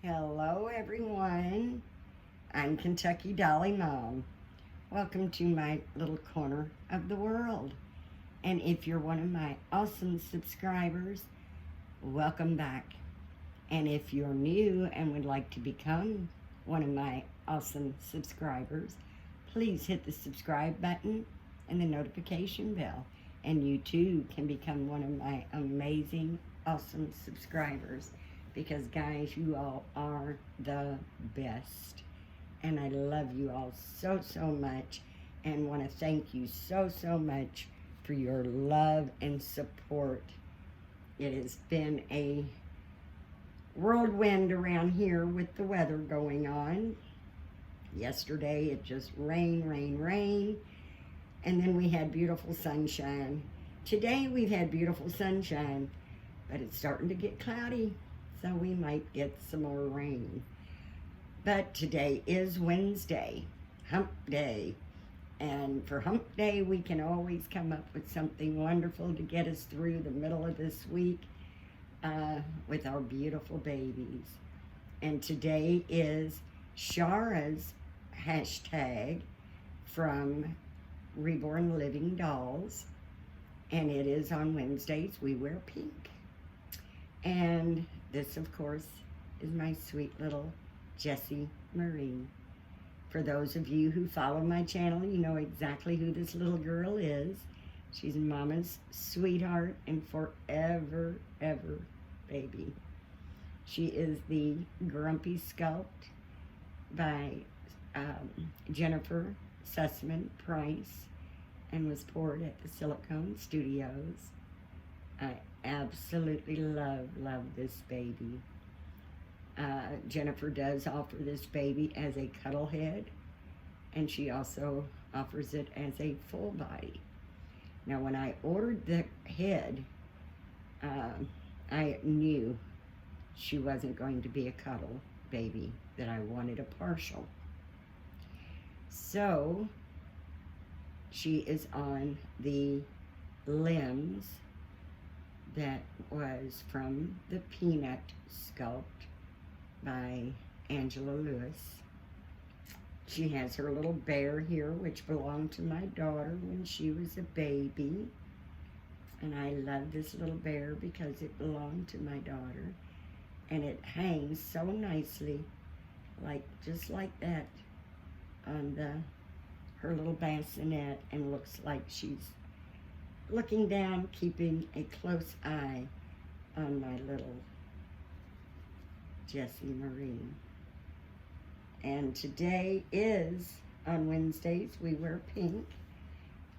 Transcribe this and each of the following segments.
Hello, everyone. I'm Kentucky Dolly Mom. Welcome to my little corner of the world. And if you're one of my awesome subscribers, welcome back. And if you're new and would like to become one of my awesome subscribers, please hit the subscribe button and the notification bell. And you too can become one of my amazing, awesome subscribers. Because guys, you all are the best. And I love you all so, so much. And want to thank you so, so much for your love and support. It has been a whirlwind around here with the weather going on. Yesterday it just rained. And then we had beautiful sunshine. Today we've had beautiful sunshine, but it's starting to get cloudy. So we might get some more rain. But today is Wednesday, hump day. And for hump day, we can always come up with something wonderful to get us through the middle of this week with our beautiful babies. And today is Shara's hashtag from Reborn Living Dolls. And it is on Wednesdays, we wear pink. And this, of course, is my sweet little Jessie Marie. For those of you who follow my channel, you know exactly who this little girl is. She's Mama's sweetheart and forever, ever baby. She is the Grumpy Sculpt by Jennifer Sussman Price and was poured at the Silicone Studios. I absolutely love this baby. Jennifer does offer this baby as a cuddle head, and she also offers it as a full body. Now, when I ordered the head, I knew she wasn't going to be a cuddle baby, that I wanted a partial. So, she is on the limbs that was from the Peanut Sculpt by Angela Lewis. She has her little bear here, which belonged to my daughter when she was a baby. And I love this little bear because it belonged to my daughter. And it hangs so nicely, just like that, on her little bassinet, and looks like she's looking down, keeping a close eye on my little Jessie Marie. And today is, on Wednesdays, we wear pink.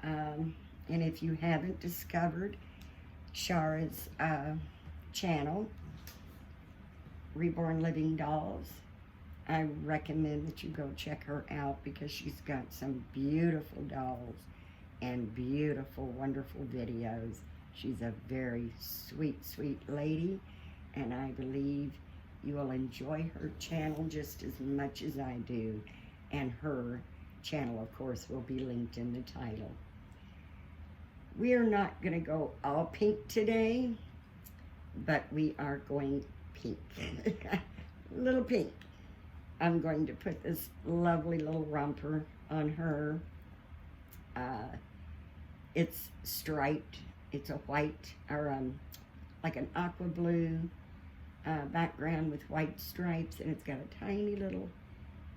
And if you haven't discovered Shara's channel, Reborn Living Dolls, I recommend that you go check her out because she's got some beautiful dolls and beautiful, wonderful videos. She's a very sweet, sweet lady, and I believe you will enjoy her channel just as much as I do. And her channel, of course, will be linked in the title. We are not going to go all pink today, but we are going pink. Little pink. I'm going to put this lovely little romper on her. It's striped. It's a white, or like an aqua blue background with white stripes, and it's got a tiny little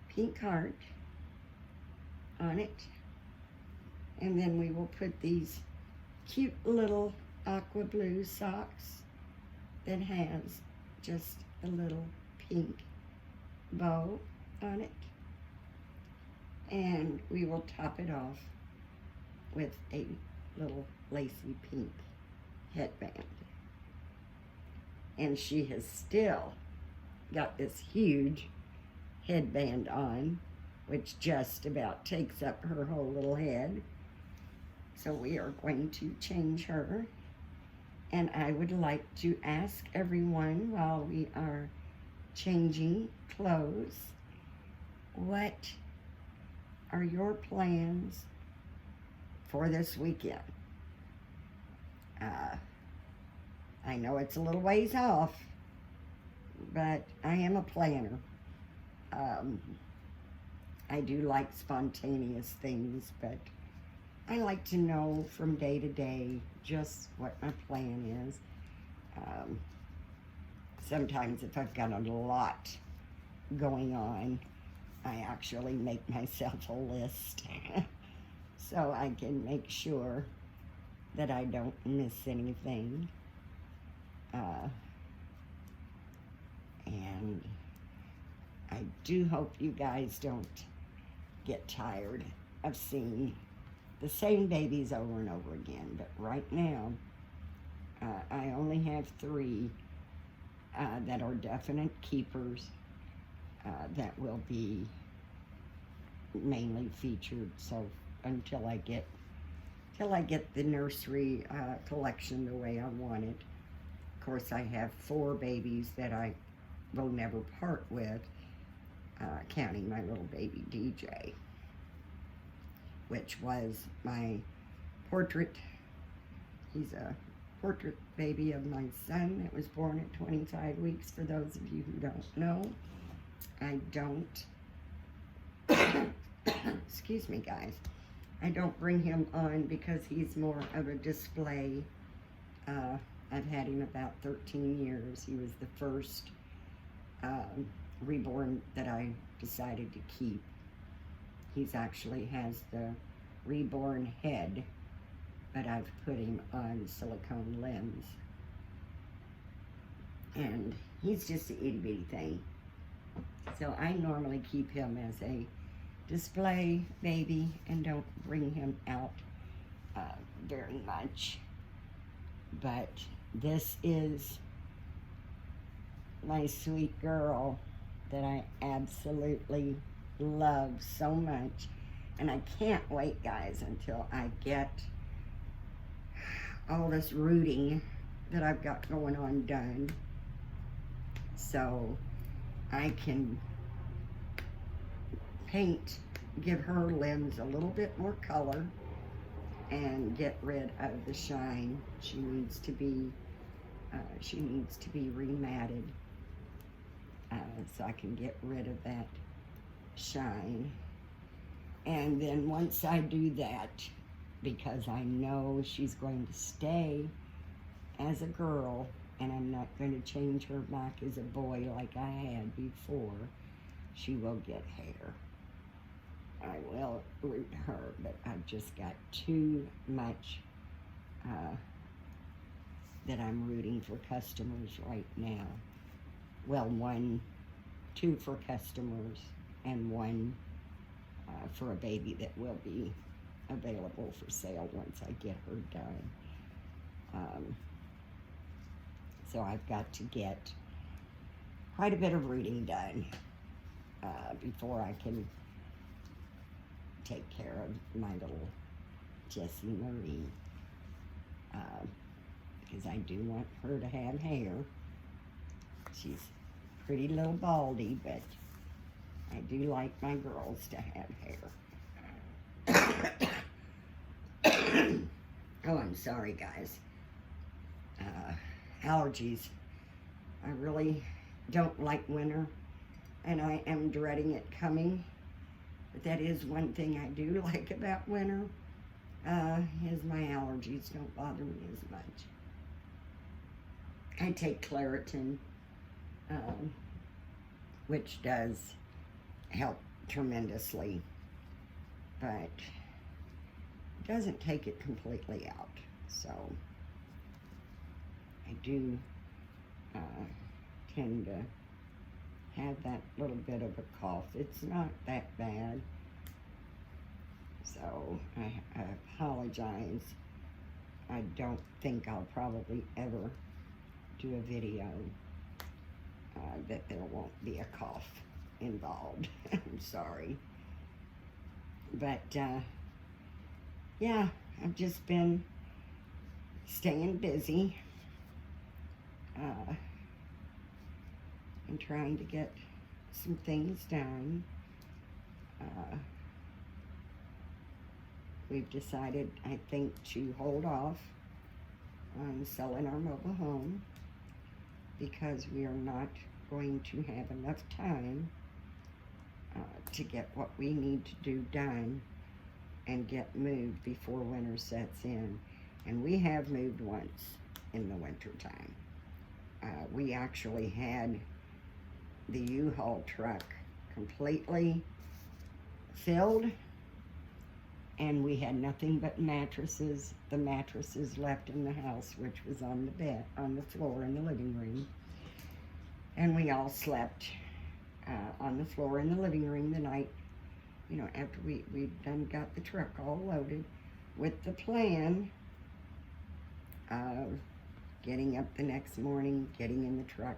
pink heart on it. And then we will put these cute little aqua blue socks that has just a little pink bow on it. And we will top it off with a little lacy pink headband. And she has still got this huge headband on, which just about takes up her whole little head. So we are going to change her. And I would like to ask everyone, while we are changing clothes, what are your plans for this weekend? I know it's a little ways off, but I am a planner. I do like spontaneous things, but I like to know from day to day just what my plan is. Sometimes if I've got a lot going on, I actually make myself a list so I can make sure that I don't miss anything. And I do hope you guys don't get tired of seeing the same babies over and over again. But right now, I only have 3 that are definite keepers that will be mainly featured. So until I get the nursery collection the way I want it. Of course, I have 4 babies that I will never part with, counting my little baby DJ, which was my portrait. He's a portrait baby of my son that was born at 25 weeks, for those of you who don't know. I don't, excuse me guys, I don't bring him on because he's more of a display. I've had him about 13 years. He was the first Reborn that I decided to keep. He's actually has the Reborn head, but I've put him on silicone limbs. And he's just an itty bitty thing. So I normally keep him as a display baby and don't bring him out very much. But this is my sweet girl that I absolutely love so much. And I can't wait, guys, until I get all this rooting that I've got going on done, so I can paint, give her limbs a little bit more color, and get rid of the shine. She needs to be rematted, so I can get rid of that shine. And then once I do that, because I know she's going to stay as a girl, and I'm not going to change her back as a boy like I had before, she will get hair. I will root her, but I've just got too much that I'm rooting for customers right now. Well, 2 for customers, and 1 for a baby that will be available for sale once I get her done. So I've got to get quite a bit of rooting done before I can take care of my little Jessie Marie, because I do want her to have hair. She's a pretty little baldy, but I do like my girls to have hair. Oh, I'm sorry, guys. Allergies. I really don't like winter, and I am dreading it coming. But that is one thing I do like about winter, is my allergies don't bother me as much. I take Claritin, which does help tremendously, but it doesn't take it completely out. So I do tend to have that little bit of a cough. It's not that bad, so I apologize. I don't think I'll probably ever do a video that there won't be a cough involved. I'm sorry. But yeah, I've just been staying busy and trying to get some things done. We've decided, I think, to hold off on selling our mobile home because we are not going to have enough time to get what we need to do done and get moved before winter sets in. And we have moved once in the winter time. We actually had the U-Haul truck completely filled, and we had nothing but mattresses. The mattresses left in the house, which was on the bed, on the floor in the living room. And we all slept on the floor in the living room the night, you know, after we done got the truck all loaded, with the plan of getting up the next morning, getting in the truck,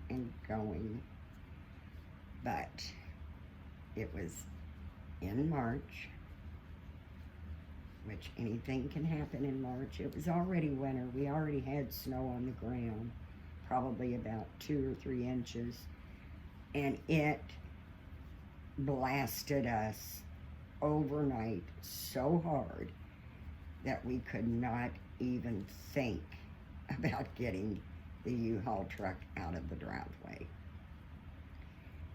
and going. But it was in March, which anything can happen in March. It was already winter. We already had snow on the ground, probably about 2 or 3 inches, and it blasted us overnight so hard that we could not even think about getting the U-Haul truck out of the driveway.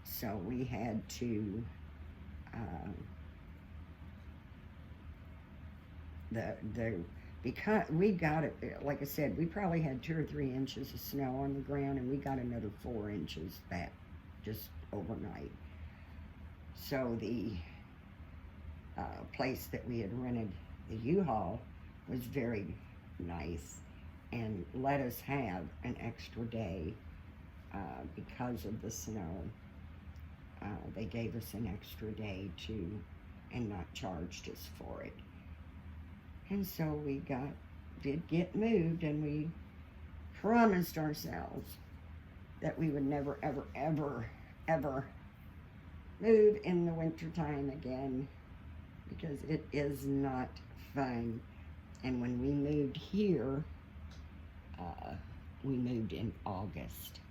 So we had to because we got it, like I said, we probably had 2 or 3 inches of snow on the ground, and we got another 4 inches back just overnight. So the place that we had rented the U-Haul was very nice and let us have an extra day because of the snow. They gave us an extra day and not charged us for it. And so we did get moved, and we promised ourselves that we would never, ever, ever, ever move in the wintertime again, because it is not fun. And when we moved here, we moved in August.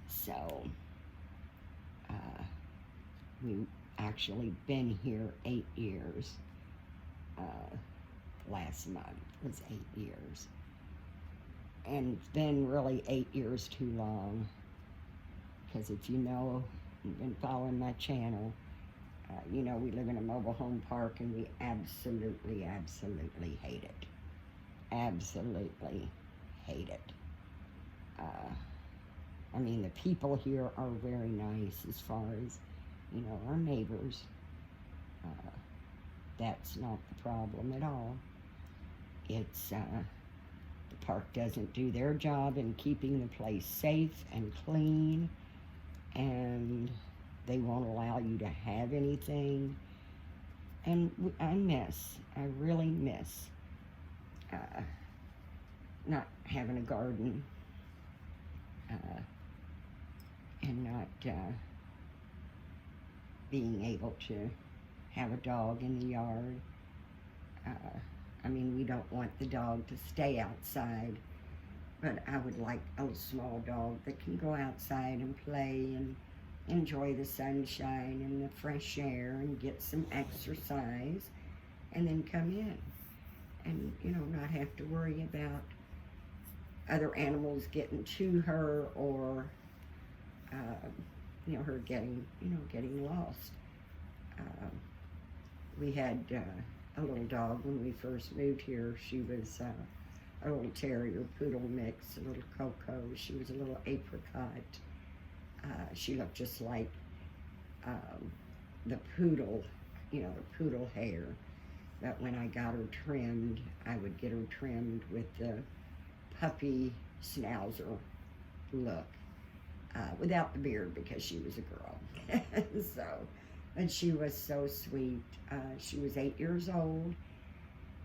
So we've actually been here 8 years. Last month was 8 years. And it's been really 8 years too long, because if you know, you've been following my channel, you know we live in a mobile home park, and we absolutely, absolutely hate it. Absolutely hate it. I mean, the people here are very nice as far as, you know, our neighbors. That's not the problem at all. It's, the park doesn't do their job in keeping the place safe and clean, and they won't allow you to have anything. And I really miss not having a garden, and not being able to have a dog in the yard. I mean, we don't want the dog to stay outside, but I would like a small dog that can go outside and play and enjoy the sunshine and the fresh air and get some exercise, and then come in and, you know, not have to worry about other animals getting to her, or you know, her getting lost. We had a little dog when we first moved here. She was a little terrier poodle mix, a little Coco. She was a little apricot. She looked just like the poodle, you know, the poodle hair. But when I got her trimmed, I would get her trimmed with the puppy schnauzer look, without the beard, because she was a girl. So, and she was so sweet. She was 8 years old.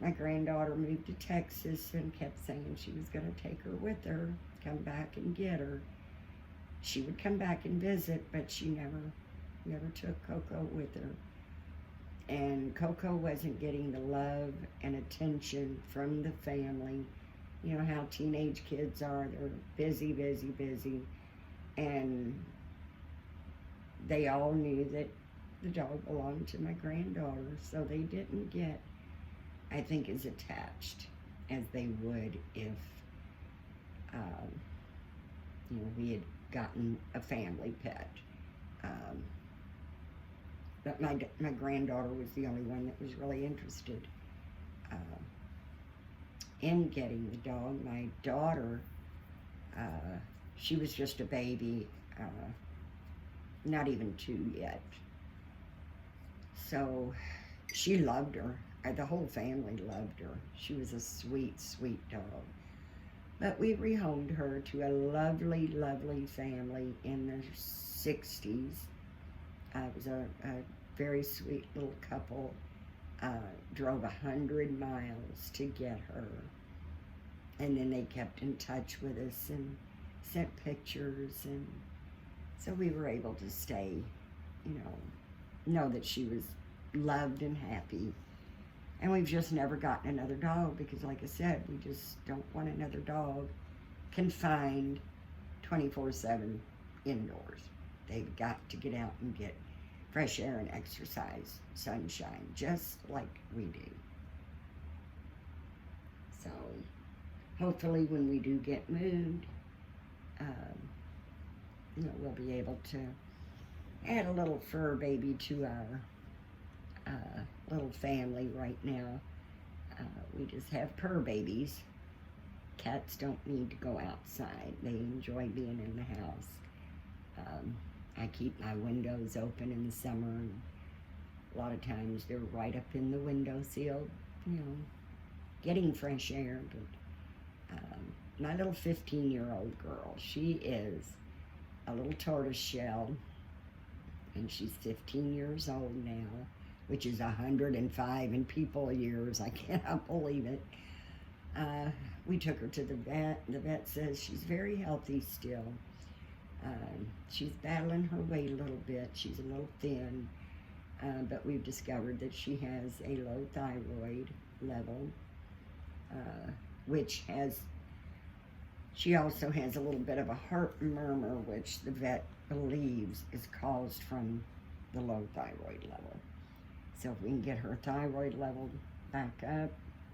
My granddaughter moved to Texas and kept saying she was going to take her with her, come back and get her. She would come back and visit, but she never took Coco with her. And Coco wasn't getting the love and attention from the family. You know how teenage kids are. They're busy, busy, busy. And they all knew that the dog belonged to my granddaughter, so they didn't get, I think, as attached as they would if, you know, we had gotten a family pet. Um, but my granddaughter was the only one that was really interested in getting the dog. My daughter, she was just a baby, not even 2 yet. So she loved her. The whole family loved her. She was a sweet, sweet dog. But we rehomed her to a lovely, lovely family in the 60s. It was a very sweet little couple. Drove 100 miles to get her. And then they kept in touch with us and sent pictures. And so we were able to stay, know that she was loved and happy. And we've just never gotten another dog because, like I said, we just don't want another dog confined 24/7 indoors. They've got to get out and get fresh air and exercise, sunshine, just like we do. So hopefully when we do get moved, we'll be able to add a little fur baby to our little family right now. We just have purr babies. Cats don't need to go outside. They enjoy being in the house. I keep my windows open in the summer, and a lot of times they're right up in the windowsill, getting fresh air. But my little 15-year-old girl, she is a little tortoise shell, and she's 15 years old now, which is 105 in people years. I cannot believe it. We took her to the vet. The vet says she's very healthy still. She's battling her weight a little bit. She's a little thin, but we've discovered that she has a low thyroid level, she also has a little bit of a heart murmur, which the vet believes is caused from the low thyroid level. So if we can get her thyroid level back up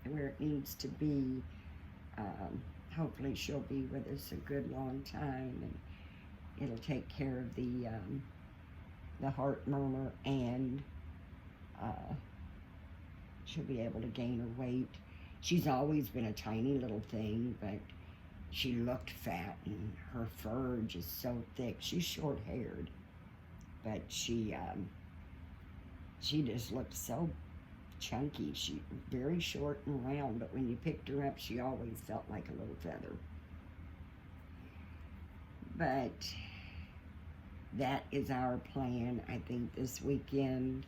where it needs to be, hopefully she'll be with us a good long time, and it'll take care of the heart murmur, and she'll be able to gain her weight. She's always been a tiny little thing, but she looked fat, and her fur just so thick. She's short-haired, but she just looked so chunky. She very short and round, but when you picked her up, she always felt like a little feather. But that is our plan. I think this weekend,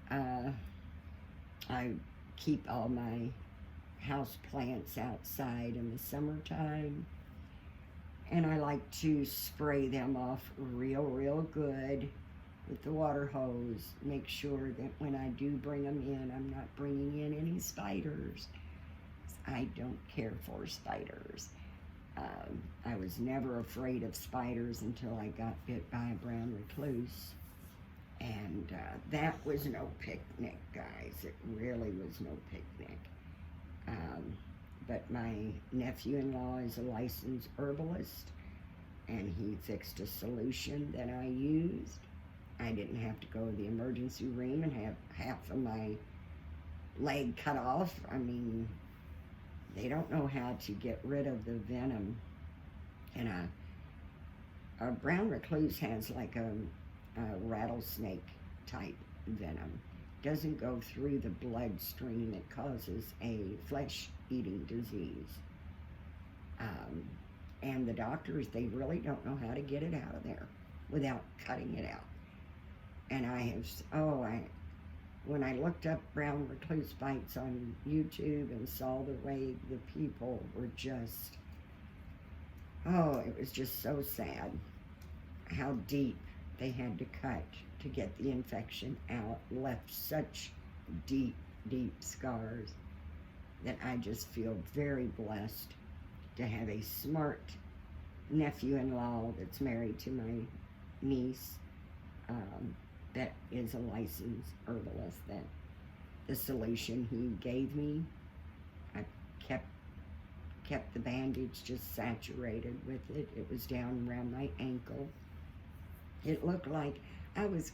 I keep all my house plants outside in the summertime, and I like to spray them off real good with the water hose. Make sure that when I do bring them in, I'm not bringing in any spiders. I don't care for spiders. I was never afraid of spiders until I got bit by a brown recluse, and that was no picnic, guys. It really was no picnic. But my nephew-in-law is a licensed herbalist, and he fixed a solution that I used. I didn't have to go to the emergency room and have half of my leg cut off. I mean, they don't know how to get rid of the venom. And a brown recluse has like a rattlesnake type venom. Doesn't go through the bloodstream. It causes a flesh-eating disease. And the doctors, they really don't know how to get it out of there without cutting it out. And when I looked up brown recluse bites on YouTube and saw the way the people were just, it was just so sad how deep they had to cut to get the infection out. Left such deep scars that I just feel very blessed to have a smart nephew-in-law that's married to my niece, that is a licensed herbalist. That the solution he gave me, I kept the bandage just saturated with it. It was down around my ankle. It looked like I was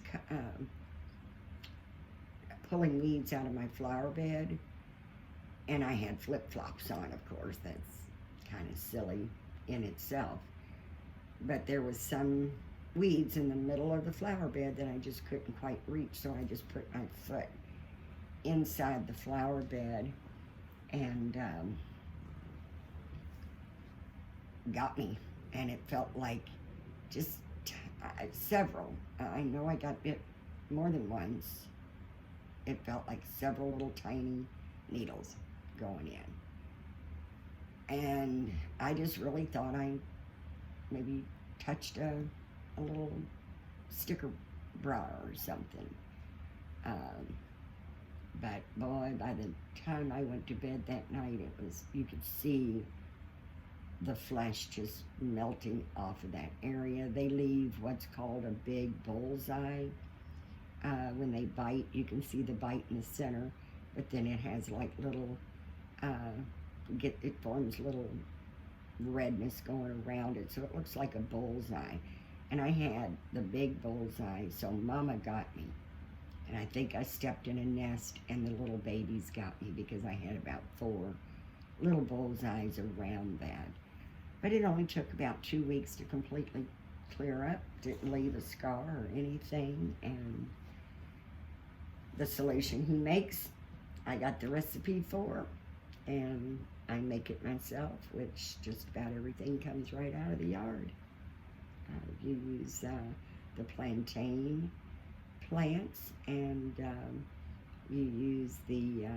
pulling weeds out of my flower bed, and I had flip-flops on, of course. That's kind of silly in itself. But there was some weeds in the middle of the flower bed that I just couldn't quite reach, so I just put my foot inside the flower bed, and got me. And it felt like just several. I know I got bit more than once. It felt like several little tiny needles going in. And I just really thought I maybe touched a little sticker bra or something. But boy, by the time I went to bed that night, you could see the flesh just melting off of that area. They leave what's called a big bullseye. When they bite, you can see the bite in the center, but then it has like little, it forms little redness going around it, so it looks like a bullseye. And I had the big bullseye, so Mama got me. And I think I stepped in a nest and the little babies got me because I had about 4 little bullseyes around that. But it only took about 2 weeks to completely clear up. Didn't leave a scar or anything. And the solution he makes, I got the recipe for, and I make it myself, which just about everything comes right out of the yard. You use the plantain plants, and you use the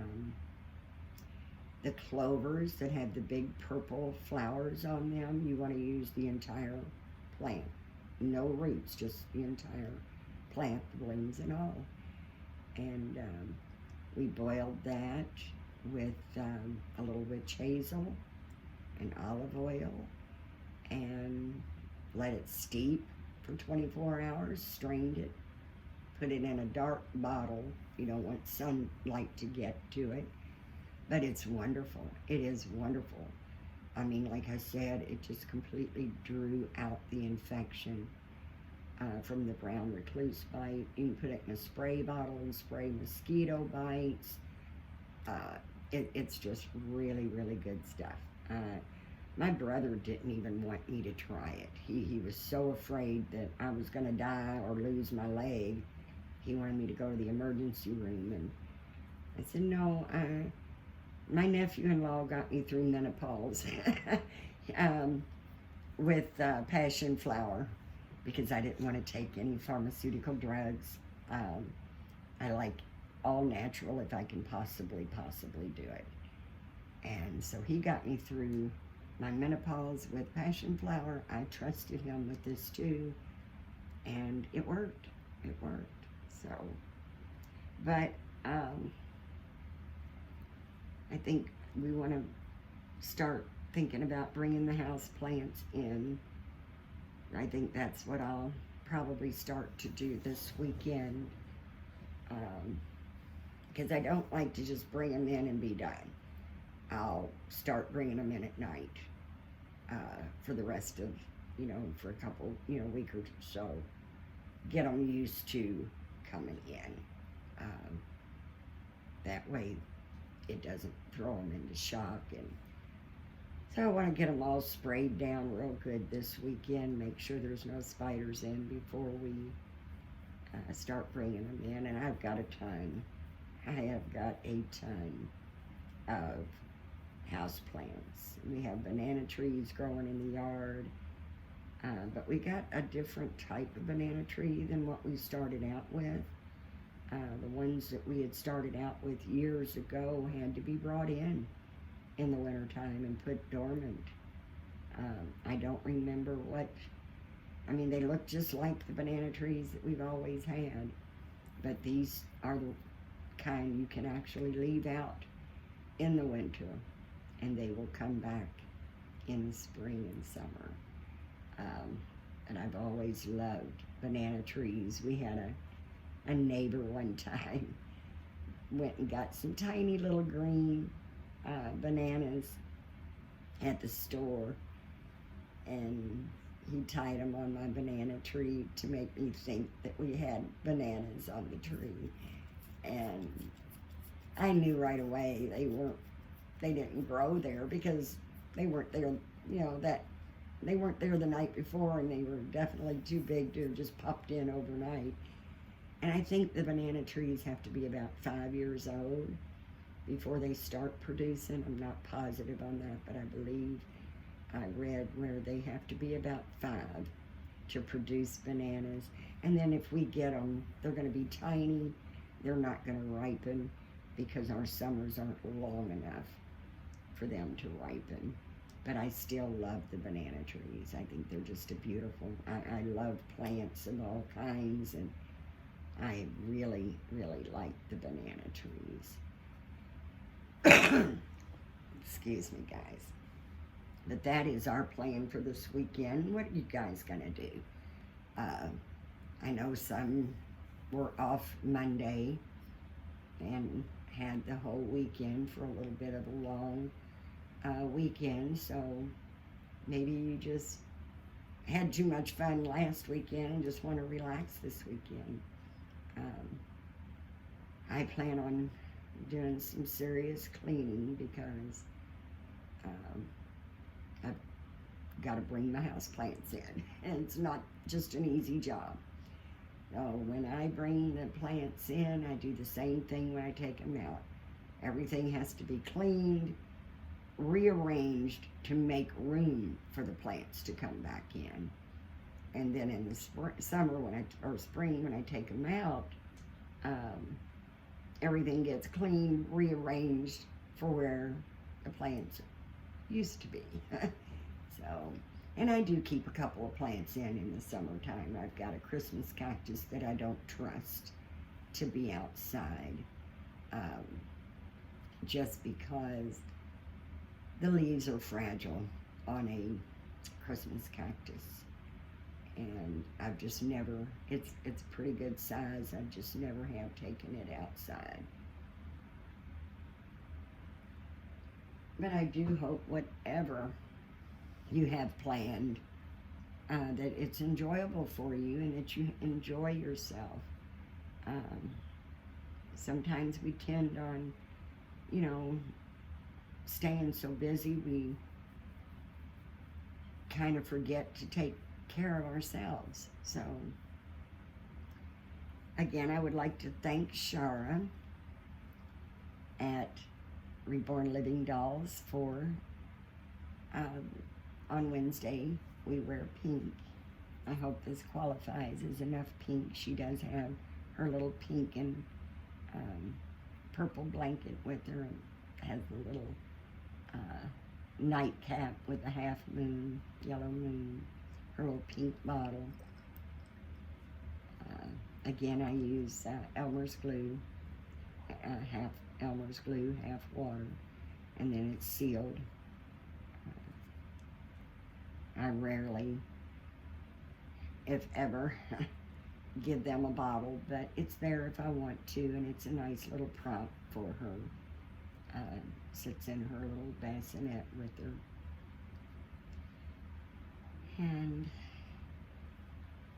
clovers that have the big purple flowers on them. You want to use the entire plant. No roots, just the entire plant, the blooms and all. And we boiled that with a little witch hazel and olive oil, and let it steep for 24 hours, strained it, put it in a dark bottle. You don't want sunlight to get to it, but it's wonderful. It is wonderful. I mean, like I said, it just completely drew out the infection from the brown recluse bite. You can put it in a spray bottle and spray mosquito bites. It's just really, really good stuff. My brother didn't even want me to try it. He was so afraid that I was going to die or lose my leg. He wanted me to go to the emergency room, and I said, no, my nephew-in-law got me through menopause with passion flower, because I didn't want to take any pharmaceutical drugs. I like all natural if I can possibly do it. And so he got me through my menopause with passion flower. I trusted him with this too, and it worked. It worked. So, but I think we want to start thinking about bringing the house plants in. I think that's what I'll probably start to do this weekend, because I don't like to just bring them in and be done. I'll start bringing them in at night for the rest of, for a couple, week or so. Get them used to coming in. That way it doesn't throw them into shock. And so I want to get them all sprayed down real good this weekend, make sure there's no spiders in before we start bringing them in. And I've got a ton. I have got a ton of house plants. We have banana trees growing in the yard, but we got a different type of banana tree than what we started out with. The ones that we had started out with years ago had to be brought in the wintertime and put dormant. I don't remember they look just like the banana trees that we've always had, but these are the kind you can actually leave out in the winter, and they will come back in the spring and summer. And I've always loved banana trees. We had a neighbor one time went and got some tiny little green bananas, at the store, and he tied them on my banana tree to make me think that we had bananas on the tree. And I knew right away they didn't grow there because they weren't there, they weren't there the night before, and they were definitely too big to have just popped in overnight. And I think the banana trees have to be about 5 years old before they start producing. I'm not positive on that, but I believe I read where they have to be about 5 to produce bananas. And then if we get them, they're going to be tiny. They're not going to ripen because our summers aren't long enough for them to ripen. But I still love the banana trees. I think they're just a beautiful, I love plants of all kinds, and I really, really like the banana trees. Excuse me, guys. But that is our plan for this weekend. What are you guys gonna do? I know some were off Monday and had the whole weekend for a little bit of a long weekend, so maybe you just had too much fun last weekend and just want to relax this weekend. I plan on doing some serious cleaning because I've got to bring my house plants in, and it's not just an easy job. So when I bring the plants in, I do the same thing when I take them out. Everything has to be cleaned, rearranged to make room for the plants to come back in. And then in the spring when I take them out, everything gets cleaned, rearranged for where the plants used to be. So, and I do keep a couple of plants in the summertime. I've got a Christmas cactus that I don't trust to be outside, just because the leaves are fragile on a Christmas cactus. And I've just never, it's pretty good size, I just never have taken it outside. But I do hope whatever you have planned, that it's enjoyable for you and that you enjoy yourself. Sometimes we tend on, staying so busy, we kind of forget to take care of ourselves. So again, I would like to thank Shara at Reborn Living Dolls for on Wednesday we wear pink. I hope this qualifies as enough pink. She does have her little pink and purple blanket with her, and has a little nightcap with a half moon, yellow moon, her little pink bottle. Again, I use Elmer's glue, half Elmer's glue, half water, and then it's sealed. I rarely, if ever, give them a bottle, but it's there if I want to, and it's a nice little prop for her. Sits in her little bassinet with her. And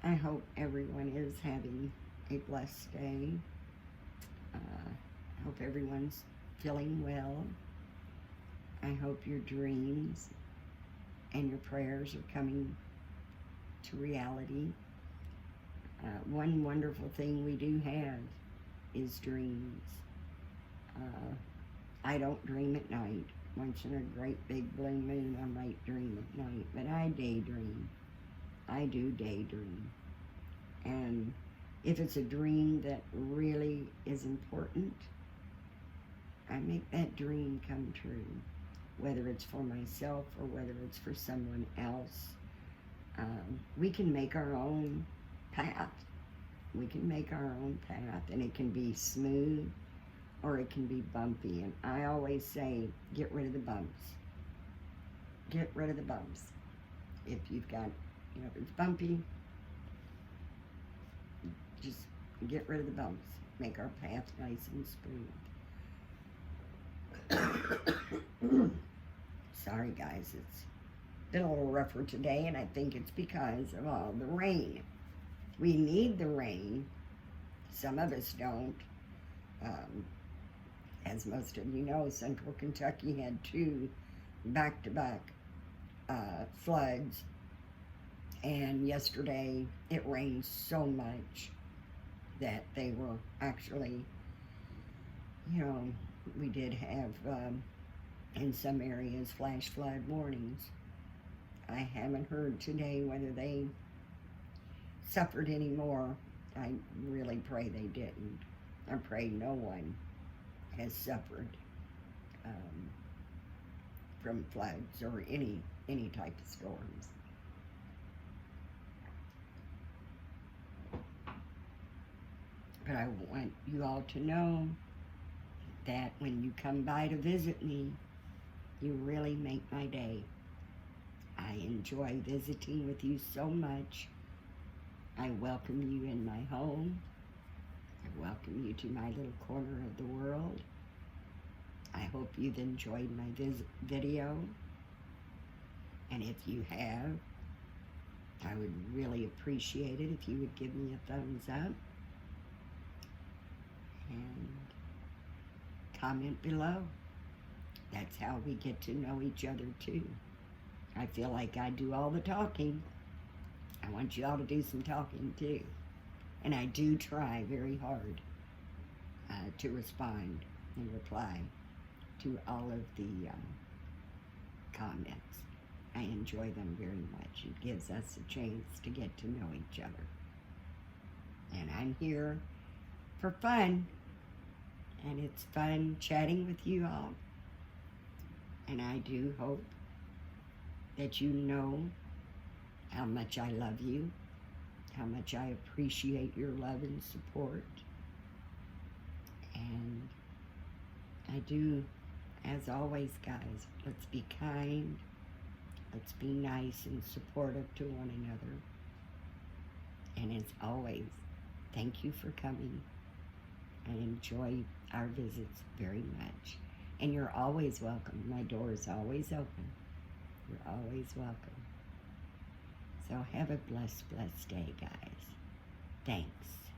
I hope everyone is having a blessed day. I hope everyone's feeling well. I hope your dreams and your prayers are coming to reality. One wonderful thing we do have is dreams. I don't dream at night. Once in a great big blue moon, I might dream at night, but I daydream. I do daydream. And if it's a dream that really is important, I make that dream come true, whether it's for myself or whether it's for someone else. We can make our own path. We can make our own path, and it can be smooth or it can be bumpy. And I always say, get rid of the bumps. Get rid of the bumps. If you've got, if it's bumpy, just get rid of the bumps. Make our path nice and smooth. Sorry guys, it's been a little rougher today, and I think it's because of all the rain. We need the rain. Some of us don't. As most of you know, Central Kentucky had 2 back-to-back floods, and yesterday it rained so much that they were actually, we did have in some areas flash flood warnings. I haven't heard today whether they suffered any more. I really pray they didn't. I pray no one has suffered from floods or any type of storms. But I want you all to know that when you come by to visit me, you really make my day. I enjoy visiting with you so much. I welcome you in my home. I welcome you to my little corner of the world. I hope you've enjoyed my video. And if you have, I would really appreciate it if you would give me a thumbs up. And comment below. That's how we get to know each other too. I feel like I do all the talking. I want you all to do some talking too. And I do try very hard to respond and reply to all of the comments. I enjoy them very much. It gives us a chance to get to know each other. And I'm here for fun. And it's fun chatting with you all. And I do hope that you know how much I love you, how much I appreciate your love and support. And I do, as always, guys, let's be kind, let's be nice and supportive to one another. And as always, thank you for coming. I enjoy our visits very much. And you're always welcome. My door is always open. You're always welcome. So have a blessed, blessed day, guys. Thanks.